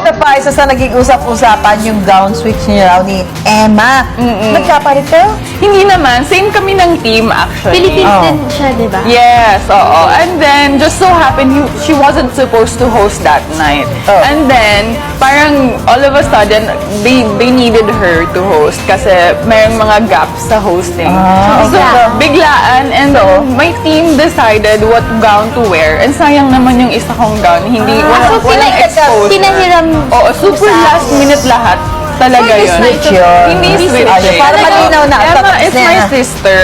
ito pa, isa sa naging usap-usapan yung gown switch niya raw ni Emma. Nagkapalit kayo? Hindi naman. Same kami ng team, actually. Philippines Oh. din siya, di ba? Yes, oo. And then, just so happened, she wasn't supposed to host that night. Oh. And then, parang all of a sudden, they needed her to host kasi mayroong mga gaps sa hosting. So, biglaan. And then, my team decided what gown to wear. And sayang naman yung isa kong gown. Hindi, So, walang exposure. pinahiram Oo, super last minute lahat. Talaga yun. Switch yun. Hindi switch. Ayun, para malinaw na. Emma tapos is na my yan. sister.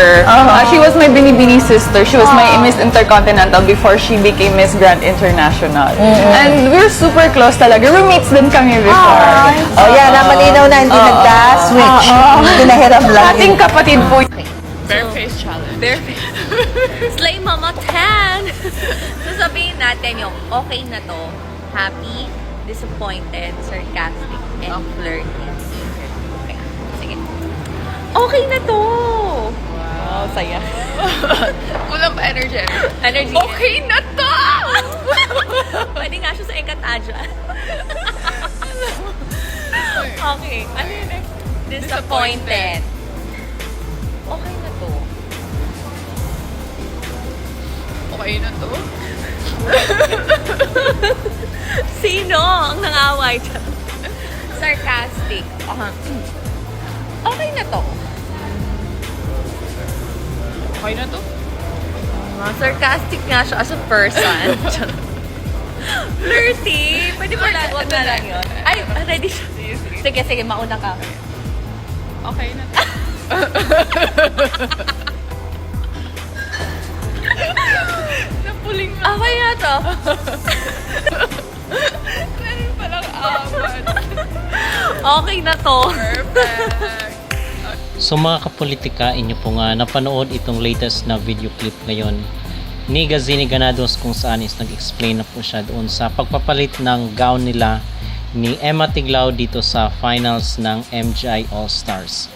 She was my binibini sister. She was my Miss Intercontinental before she became Miss Grand International. And we're super close talaga. Roommates din kami before. Oh, yan. Malinaw na. Hindi nagka-switch. Pinahiram lang. Ating kapatid po. Bareface challenge. Slay Mama 10! So sabihin natin yung okay na to, happy, disappointed, sarcastic, and flirty. Okay. Sige. Okay na to! Wow, saya. Kulang pa energy. Energy. Okay na to! Pwede nga siya sa Encantadia. Okay. Ano yung next? Disappointed. Okay na to. Okay na to? Sino ang nangaway dyan? Sarcastic. Okay na to. Okay na to? Sarcastic nga siya as a person. Flirty. Pwede ba lang? Huwag na lang yun. Ay, ready siya. Sige, sige. Mauna ka. Okay na to. Napuling na. Okay na to. Meron palang apat. Okay na to. Perfect. So mga kapolitika, inyo po nga napanood itong latest na video clip ngayon ni Gazini Ganados kung saan is nag-explain na po siya doon sa pagpapalit ng gown nila ni Emma Tiglao dito sa finals ng MGI All-Stars.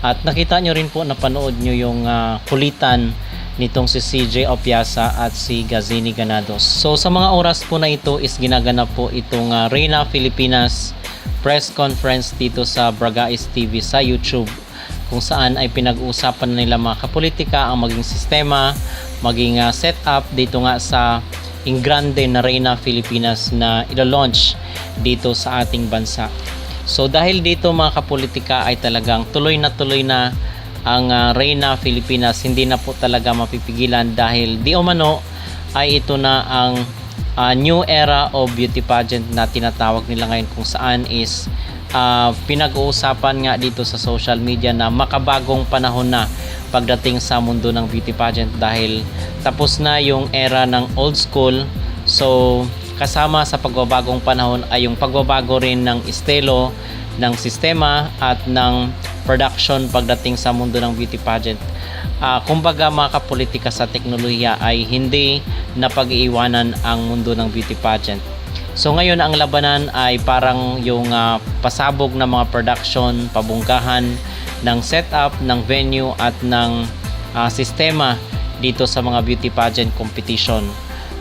At nakita nyo rin po, napanood nyo yung kulitan nitong si CJ Opiasa at si Gazini Ganados. So sa mga oras po na ito is ginaganap po itong Reyna Filipinas press conference dito sa Bragais TV sa YouTube, kung saan ay pinag-uusapan nila mga kapolitika ang maging sistema, maging setup dito nga sa Ingrande na Reyna Filipinas na ilo-launch dito sa ating bansa. So dahil dito mga kapolitika ay talagang tuloy na ang Reyna Filipinas, hindi na po talaga mapipigilan dahil di umano ay ito na ang new era of beauty pageant na tinatawag nila ngayon, kung saan is pinag-uusapan nga dito sa social media na makabagong panahon na pagdating sa mundo ng beauty pageant dahil tapos na yung era ng old school. So kasama sa pagbabagong panahon ay yung pagbabago rin ng estilo, ng sistema at ng production pagdating sa mundo ng beauty pageant. Kumbaga mga kapolitika, sa teknolohiya ay hindi na pag-iiwanan ang mundo ng beauty pageant. So ngayon ang labanan ay parang yung pasabog na mga production, pabungkahan ng setup, ng venue at ng sistema dito sa mga beauty pageant competition.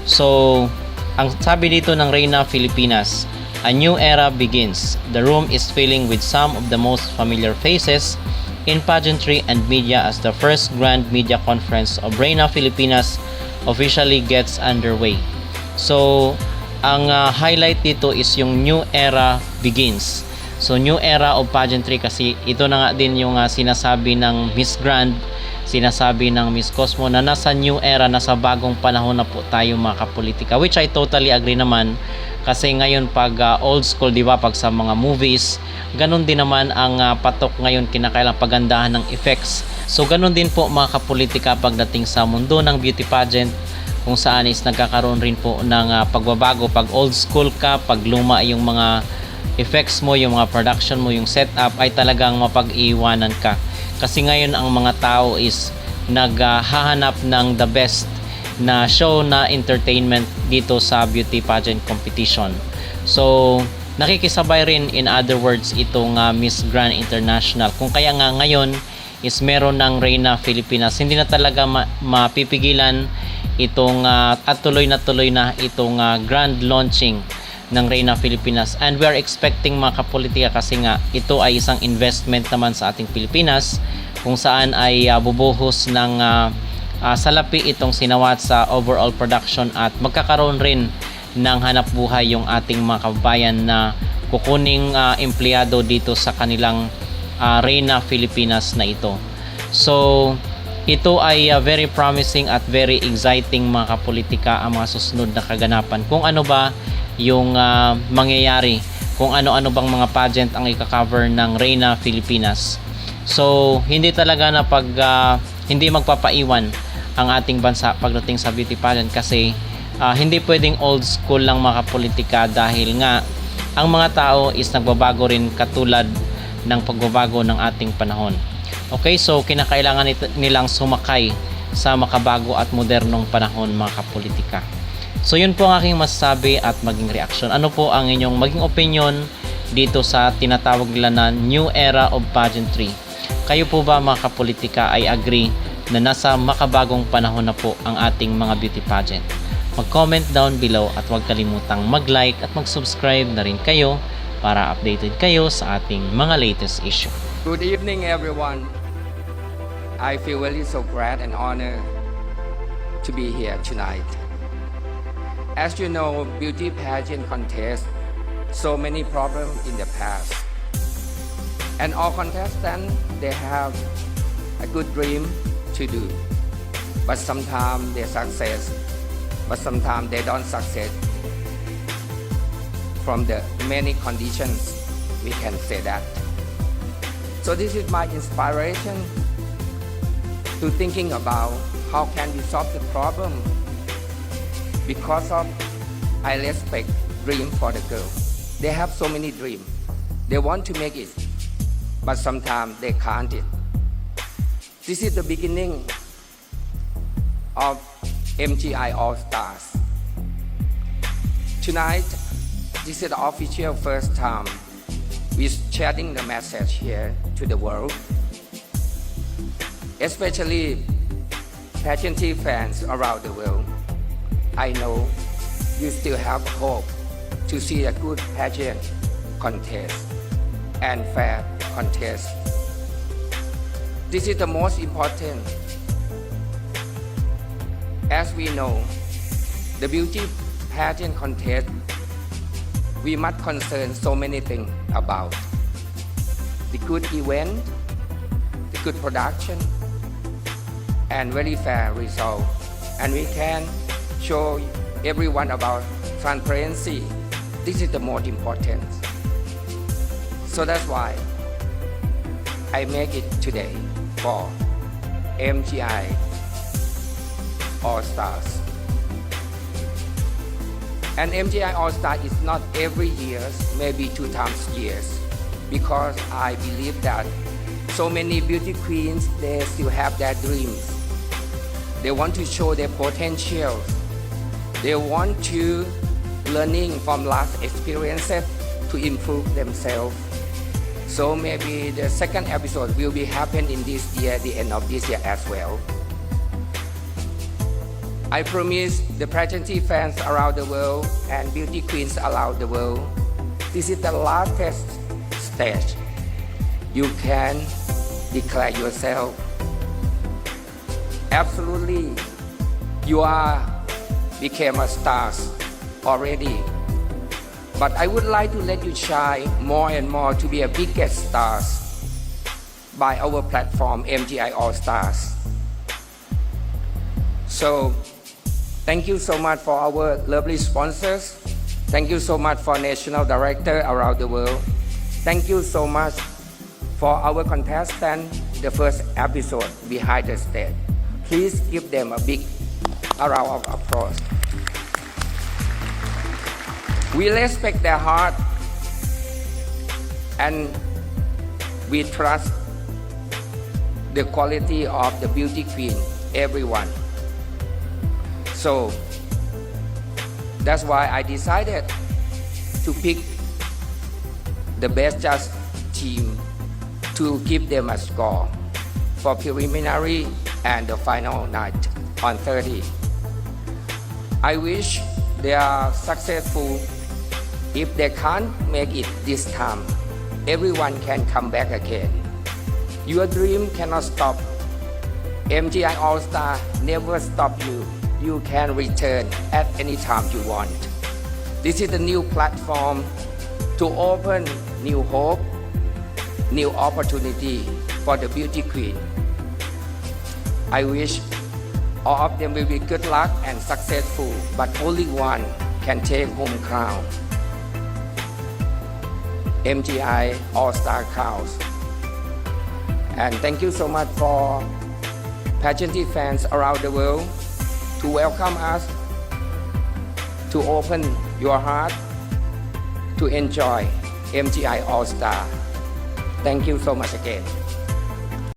So ang sabi dito ng Reyna Filipinas, a new era begins. The room is filling with some of the most familiar faces in pageantry and media as the first grand media conference of Reyna Filipinas officially gets underway. So ang highlight dito is yung new era begins. So new era of pageantry kasi ito na nga din yung sinasabi ng Miss Grand, sinasabi ng Miss Cosmo na nasa new era, nasa bagong panahon na po tayo mga kapolitika, which I totally agree naman kasi ngayon pag old school, di ba, pag sa mga movies, ganun din naman ang patok ngayon, kinakailangan pagandahan ng effects. So ganun din po mga kapolitika pagdating sa mundo ng beauty pageant, kung saan is nagkakaroon rin po ng pagbabago. Pag old school ka, pag luma yung mga effects mo, yung mga production mo, yung setup ay talagang mapag-iwanan ka. Kasi ngayon ang mga tao is naghahanap ng the best na show na entertainment dito sa beauty pageant competition. So nakikisabay rin, in other words, itong Miss Grand International. Kung kaya nga ngayon is meron ng Reyna Filipinas, hindi na talaga mapipigilan itong at tuloy na itong grand launching ng Reyna Filipinas, and we are expecting mga kapolitika kasi nga ito ay isang investment naman sa ating Pilipinas kung saan ay bubuhos ng salapi itong sinawat sa overall production at magkakaroon rin ng hanap buhay yung ating mga kababayan na kukuning empleyado dito sa kanilang Reyna Filipinas na ito. So ito ay very promising at very exciting mga kapolitika ang mga susunod na kaganapan. Kung ano ba yung mangyayari, kung ano-ano bang mga pageant ang i-cover ng Reyna Filipinas. So hindi talaga na hindi magpapaiwan ang ating bansa pagdating sa beauty pageant kasi hindi pwedeng old school lang mga kapolitika dahil nga ang mga tao is nagbabago rin katulad ng pagbabago ng ating panahon. Okay, so kinakailangan nilang sumakay sa makabago at modernong panahon mga kapolitika. So yun po ang aking masasabi at maging reaksyon. Ano po ang inyong maging opinion dito sa tinatawag nila na new era of pageantry? Kayo po ba mga kapolitika ay agree na nasa makabagong panahon na po ang ating mga beauty pageant? Mag-comment down below at huwag kalimutang mag-like at mag-subscribe na rin kayo para updated kayo sa ating mga latest issue. Good evening, everyone. I feel really so glad and honored to be here tonight. As you know, beauty pageant contest so many problems in the past. And all contestants, they have a good dream to do. But sometimes they success, but sometimes they don't succeed. From the many conditions, we can say that. So this is my inspiration to thinking about how can we solve the problem. Because of I respect dream for the girl. They have so many dreams. They want to make it, but sometimes they can't it. This is the beginning of MGI All Stars. Tonight, this is the official first time we're sharing the message here to the world, especially pageantry fans around the world. I know you still have hope to see a good pageant contest and fair contest. This is the most important. As we know, the beauty pageant contest, we must concern so many things about the good event, the good production, and very fair result. And we can show everyone about transparency. This is the most important. So that's why I make it today for MGI All Stars. And MGI All Star is not every year, maybe 2 times years, because I believe that so many beauty queens, they still have their dreams. They want to show their potential. They want to learning from last experiences to improve themselves. So maybe the second episode will be happen in this year, the end of this year as well. I promise the pageantry fans around the world and beauty queens around the world, this is the latest stage. You can declare yourself. Absolutely, you are became a stars already. But I would like to let you shine more and more to be a biggest stars by our platform MGI All Stars. So thank you so much for our lovely sponsors. Thank you so much for national director around the world. Thank you so much for our contestant, the first episode behind the stage. Please give them a big round of applause. We respect their heart and we trust the quality of the beauty queen, everyone. So that's why I decided to pick the best judge team to give them a score for preliminary and the final night on 30. I wish they are successful If they can't make it this time, everyone can come back again. Your dream cannot stop. MGI All-Star never stop you. You can return at any time you want. This is a new platform to open new hope, new opportunity for the beauty queen. I wish all of them will be good luck and successful, but only one can take home crown. MGI All-Star Counts. And thank you so much for pageantry fans around the world to welcome us, to open your heart, to enjoy MGI All-Star. Thank you so much again.